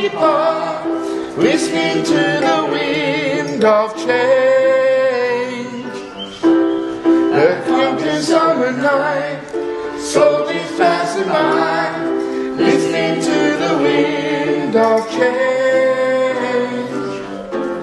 apart, listening to the wind of change. The counting summer night, slowly passing by, listening to the wind of change.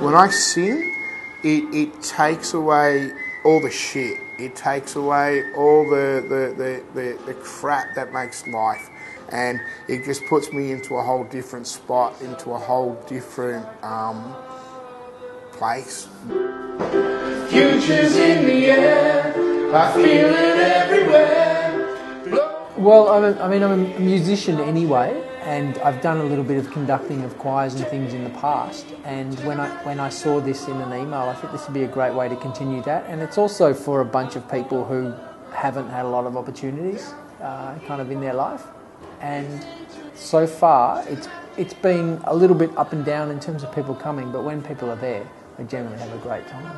When I sing, it takes away all the shit. It takes away all the crap that makes life, and it just puts me into a whole different spot, into a whole different place. Future's in the air, I feel it everywhere. Well, I'm a musician anyway, and I've done a little bit of conducting of choirs and things in the past. And when I saw this in an email, I think this would be a great way to continue that. And it's also for a bunch of people who haven't had a lot of opportunities kind of in their life. And so far, it's been a little bit up and down in terms of people coming, but when people are there, they generally have a great time.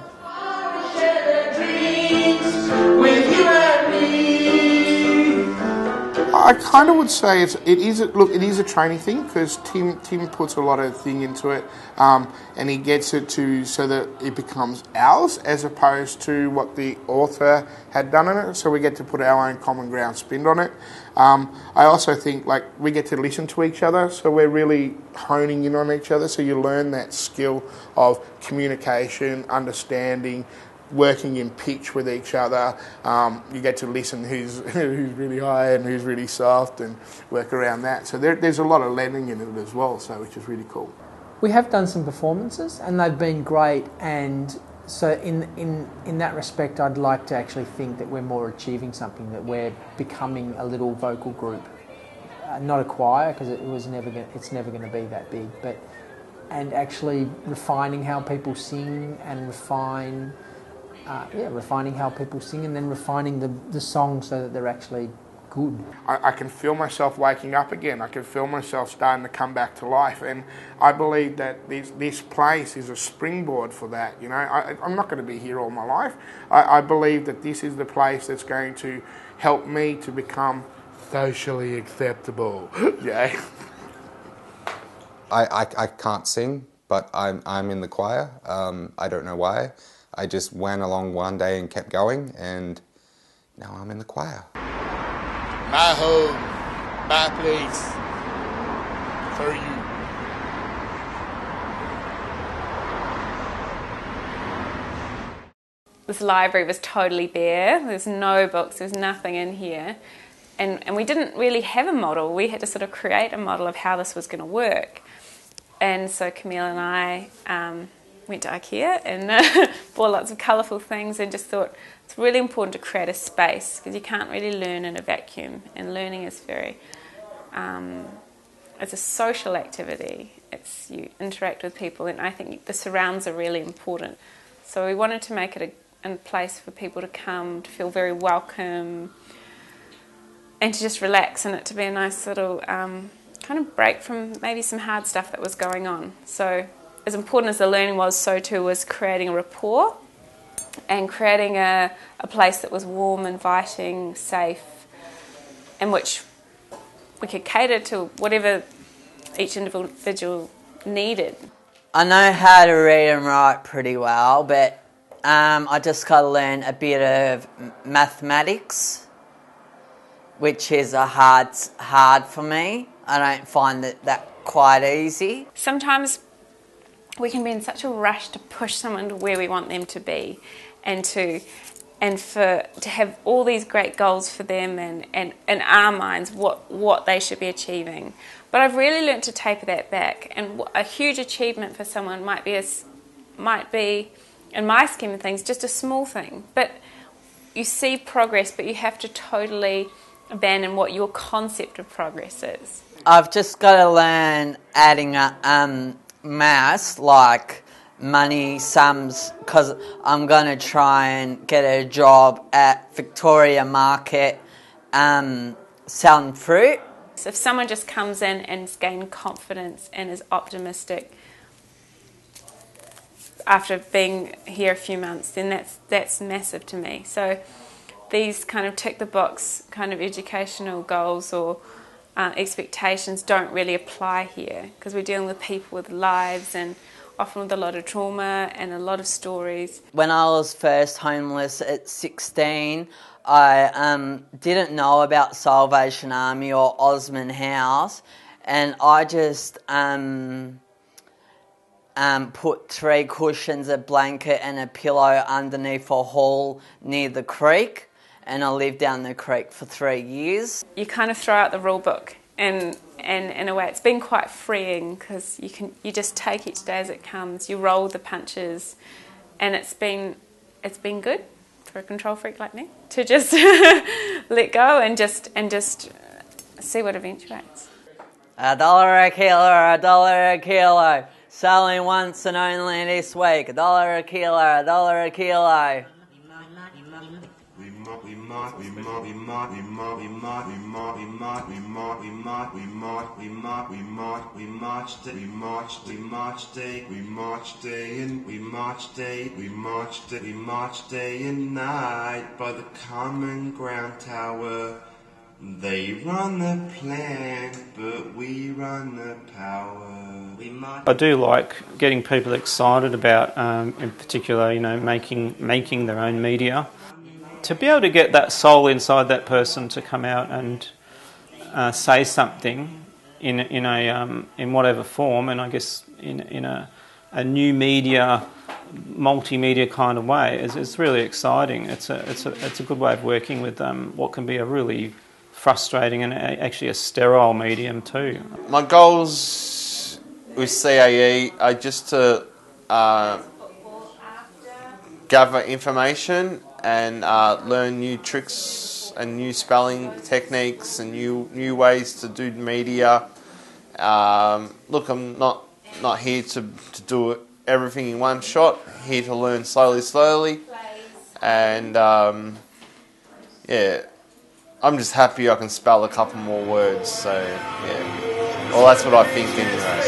I kind of would say it is a training thing, because Tim puts a lot of thing into it, and he gets it to so that it becomes ours as opposed to what the author had done in it. So we get to put our own common ground spin on it. I also think we get to listen to each other, so we're really honing in on each other. So you learn that skill of communication, understanding, working in pitch with each other. You get to listen who's really high and who's really soft, and work around that. So there's a lot of learning in it as well, so which is really cool. We have done some performances and they've been great, and so in that respect I'd like to actually think that we're more achieving something, that we're becoming a little vocal group. Not a choir, because it's never going to be that big, and actually refining how people sing, and refining how people sing, and then refining the songs so that they're actually good. I can feel myself waking up again. I can feel myself starting to come back to life, and I believe that this place is a springboard for that. You know, I'm not going to be here all my life. I believe that this is the place that's going to help me to become socially acceptable. Yeah. I can't sing, but I'm in the choir. I don't know why. I just went along one day and kept going, and now I'm in the choir. My home, my place, for you. This library was totally bare. There's no books, there's nothing in here. And we didn't really have a model. We had to sort of create a model of how this was going to work. And so Camille and I went to IKEA and bought lots of colourful things, and just thought it's really important to create a space, because you can't really learn in a vacuum, and learning is very, it's a social activity. You interact with people, and I think the surrounds are really important. So we wanted to make it a place for people to come, to feel very welcome, and to just relax, and it to be a nice little kind of break from maybe some hard stuff that was going on. So as important as the learning was, so too was creating a rapport, and creating a place that was warm, inviting, safe, in which we could cater to whatever each individual needed. I know how to read and write pretty well, but I just got to learn a bit of mathematics, which is hard for me. I don't find that quite easy. Sometimes we can be in such a rush to push someone to where we want them to be, and to have all these great goals for them, and in our minds what they should be achieving. But I've really learnt to taper that back, and a huge achievement for someone might be in my scheme of things just a small thing, but you see progress, but you have to totally abandon what your concept of progress is. I've just got to learn adding up maths, like money sums, because I'm going to try and get a job at Victoria Market selling fruit. So if someone just comes in and has gained confidence and is optimistic after being here a few months, then that's massive to me. So these kind of tick the box kind of educational goals or expectations don't really apply here, because we're dealing with people with lives and often with a lot of trauma and a lot of stories. When I was first homeless at 16, I didn't know about Salvation Army or Osman House, and I just put 3 cushions, a blanket and a pillow underneath a hall near the creek, and I lived down the creek for 3 years. You kind of throw out the rule book, and in a way it's been quite freeing, because you just take each day as it comes, you roll the punches, and it's been good for a control freak like me to just let go and just see what eventuates. $1 a kilo, $1 a kilo. Selling once and only this week. $1 a kilo, $1 a kilo. We march day and night by the common ground tower. They run the plant, but we run the power. I do like getting people excited about, in particular, making their own media. To be able to get that soul inside that person to come out and say something in whatever form, and I guess in a new media, multimedia kind of way, is really exciting. It's a good way of working with what can be a really frustrating and actually a sterile medium too. My goals with CAE are just to gather information and learn new tricks and new spelling techniques and new ways to do media. Look, I'm not here to do everything in one shot. Here to learn slowly, and I'm just happy I can spell a couple more words. So yeah, well, that's what I think anyway.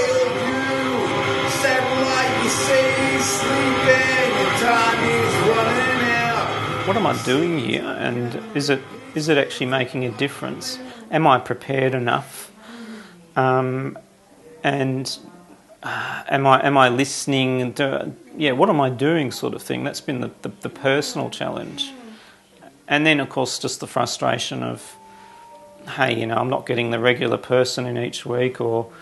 What am I doing here, and is it actually making a difference? Am I prepared enough? And am I listening? What am I doing, sort of thing? That's been the personal challenge. And then, of course, just the frustration of, hey, I'm not getting the regular person in each week, or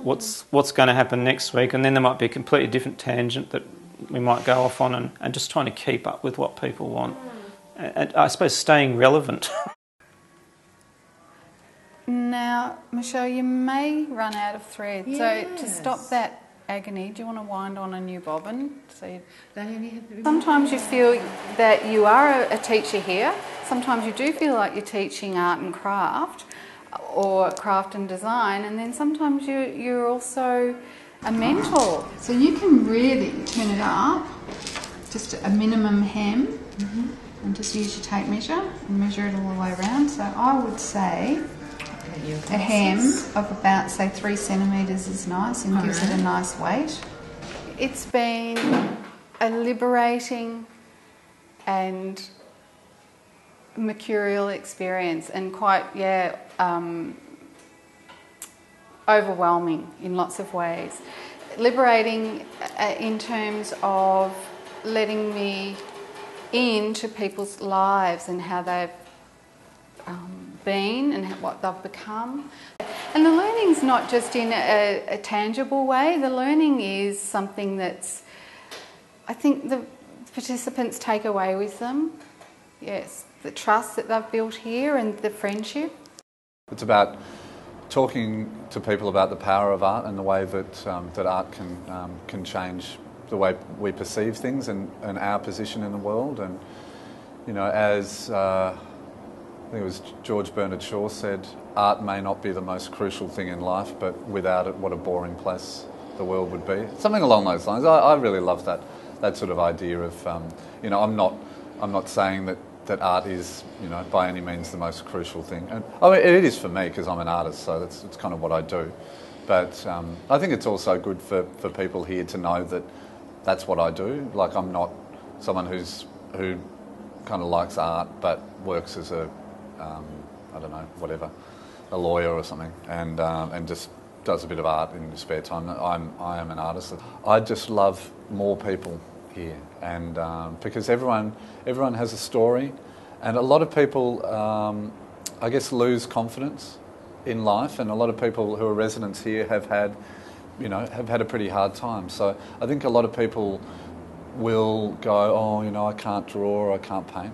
what's going to happen next week, and then there might be a completely different tangent that we might go off on, and just trying to keep up with what people want. And I suppose staying relevant. Now, Michelle, you may run out of thread, so to stop that agony, do you want to wind on a new bobbin? Sometimes you feel that you are a teacher here. Sometimes you do feel like you're teaching art and craft, or craft and design, and then sometimes you're also a mentor. So you can really turn it up, just a minimum hem, and just use your tape measure and measure it all the way around. So I would say a hem of about, say, 3 centimetres is nice and gives it a nice weight. It's been a liberating and mercurial experience, and quite, overwhelming in lots of ways. Liberating in terms of letting me into people's lives and how they've been and what they've become. And the learning's not just in a tangible way. The learning is something that's, I think, the participants take away with them. Yes, the trust that they've built here and the friendship. It's about talking to people about the power of art and the way that that art can change the way we perceive things and our position in the world. And as I think it was George Bernard Shaw said, art may not be the most crucial thing in life, but without it, what a boring place the world would be. Something along those lines. I really love that sort of idea of I'm not saying that art is by any means the most crucial thing. And I mean, it is for me because I'm an artist, so it's kind of what I do. But I think it's also good for people here to know that that's what I do. Like, I'm not someone who kind of likes art but works as a I don't know, whatever, a lawyer or something, and just does a bit of art in his spare time. I am an artist. I just love more people here, and because everyone has a story, and a lot of people, I guess, lose confidence in life, and a lot of people who are residents here have had a pretty hard time. So I think a lot of people will go, oh, I can't draw or I can't paint,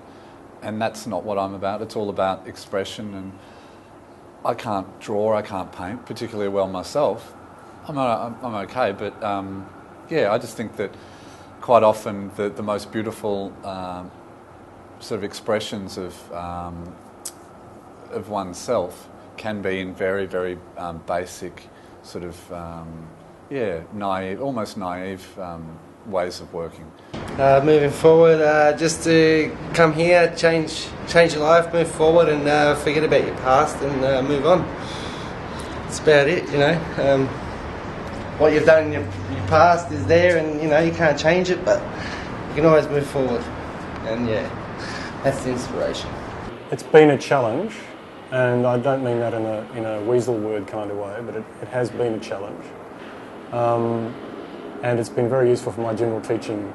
and that's not what I'm about. It's all about expression, and I can't draw, I can't paint particularly well myself. I'm okay, but I just think that quite often the most beautiful sort of expressions of oneself can be in very, very basic sort of naive, almost naive ways of working. Moving forward, just to come here, change your life, move forward, and forget about your past and move on. That's about it, What you've done in your past is there, and you can't change it, but you can always move forward. And that's the inspiration. It's been a challenge, and I don't mean that in a weasel word kind of way, but it has been a challenge. And it's been very useful for my general teaching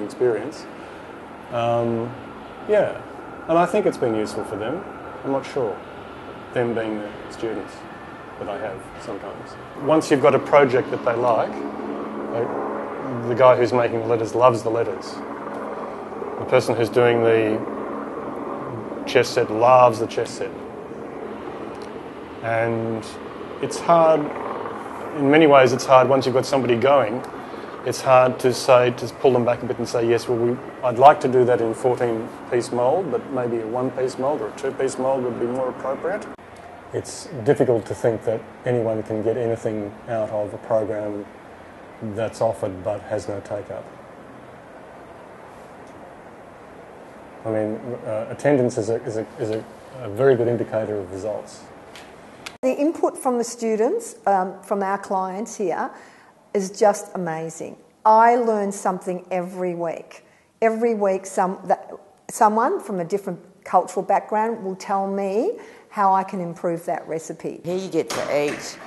experience. And I think it's been useful for them. I'm not sure, them being the students that I have sometimes. Once you've got a project that they like, the guy who's making the letters loves the letters. The person who's doing the chess set loves the chess set. And it's hard, in many ways it's hard once you've got somebody going, it's hard to pull them back a bit and say, yes, well, I'd like to do that in 14-piece mould, but maybe a 1-piece mould or a 2-piece mould would be more appropriate. It's difficult to think that anyone can get anything out of a program that's offered but has no take-up. I mean, attendance is a very good indicator of results. The input from the students, from our clients here, is just amazing. I learn something every week. Every week someone from a different cultural background will tell me how I can improve that recipe. Here you get to eat.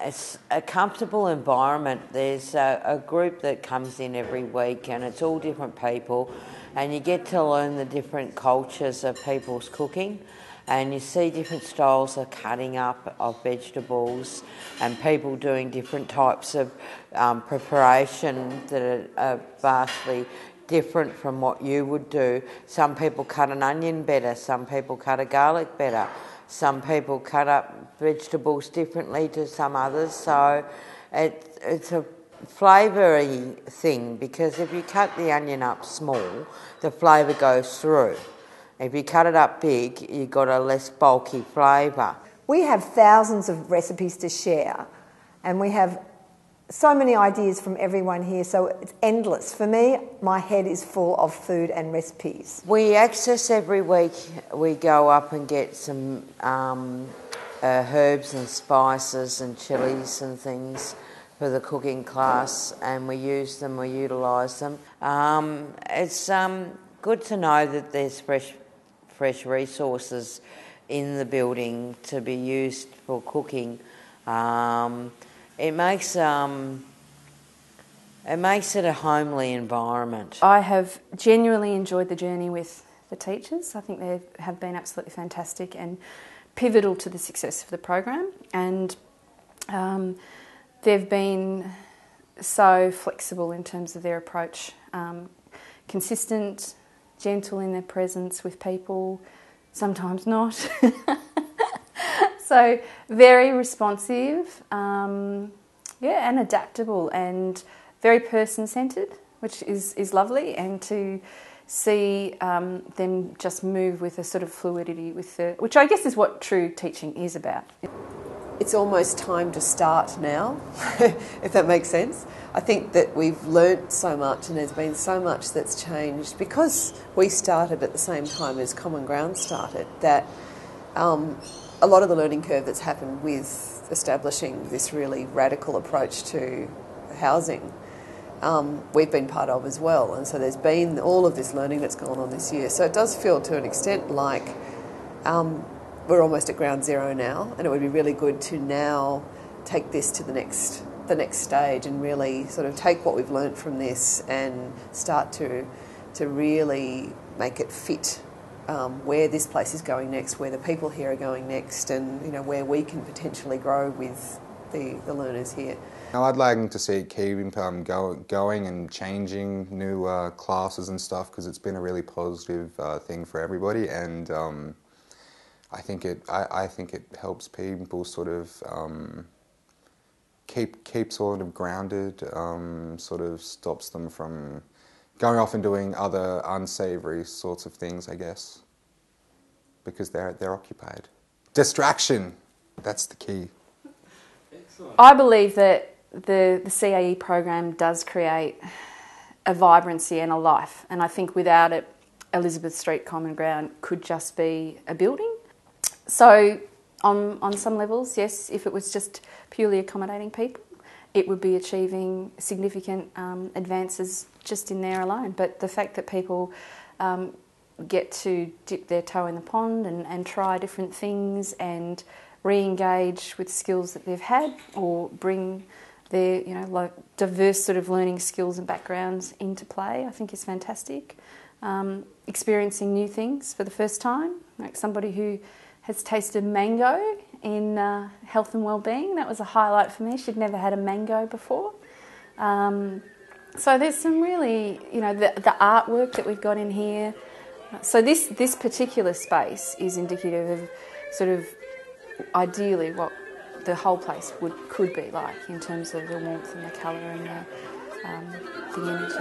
It's a comfortable environment. There's a group that comes in every week, and it's all different people, and you get to learn the different cultures of people's cooking, and you see different styles of cutting up of vegetables and people doing different types of preparation that are vastly different from what you would do. Some people cut an onion better, some people cut a garlic better, some people cut up vegetables differently to some others. So it's a flavoury thing, because if you cut the onion up small, the flavour goes through. If you cut it up big, you've got a less bulky flavour. We have thousands of recipes to share, and we have so many ideas from everyone here, so it's endless. For me, my head is full of food and recipes. We access every week, we go up and get some herbs and spices and chilies and things for the cooking class, and we use them, we utilise them. It's good to know that there's fresh resources in the building to be used for cooking. It makes it a homely environment. I have genuinely enjoyed the journey with the teachers. I think they have been absolutely fantastic and pivotal to the success of the program, and they've been so flexible in terms of their approach, consistent, gentle in their presence with people, sometimes not. So very responsive, and adaptable, and very person-centred, which is lovely, and to see them just move with a sort of fluidity, which I guess is what true teaching is about. It's almost time to start now, if that makes sense. I think that we've learnt so much, and there's been so much that's changed because we started at the same time as Common Ground started, that a lot of the learning curve that's happened with establishing this really radical approach to housing, we've been part of as well. And so there's been all of this learning that's gone on this year. So it does feel to an extent like we're almost at ground zero now, and it would be really good to now take this to the next stage and really sort of take what we've learnt from this and start to really make it fit where this place is going next, where the people here are going next, and where we can potentially grow with the learners here. I'd like to see it keep going and changing new classes and stuff, because it's been a really positive thing for everybody, and I think it helps people sort of keep sort of grounded, sort of stops them from going off and doing other unsavoury sorts of things, I guess, because they're occupied. Distraction, that's the key. I believe that the CAE program does create a vibrancy and a life, and I think without it, Elizabeth Street Common Ground could just be a building. So on some levels, yes, if it was just purely accommodating people, it would be achieving significant advances just in there alone. But the fact that people get to dip their toe in the pond and try different things and re-engage with skills that they've had, or bring their like diverse sort of learning skills and backgrounds into play, I think is fantastic. Experiencing new things for the first time, like somebody who has tasted mango in health and wellbeing. That was a highlight for me. She'd never had a mango before. So there's some really, the artwork that we've got in here. So this particular space is indicative of sort of ideally what the whole place could be like in terms of the warmth and the colour and the energy.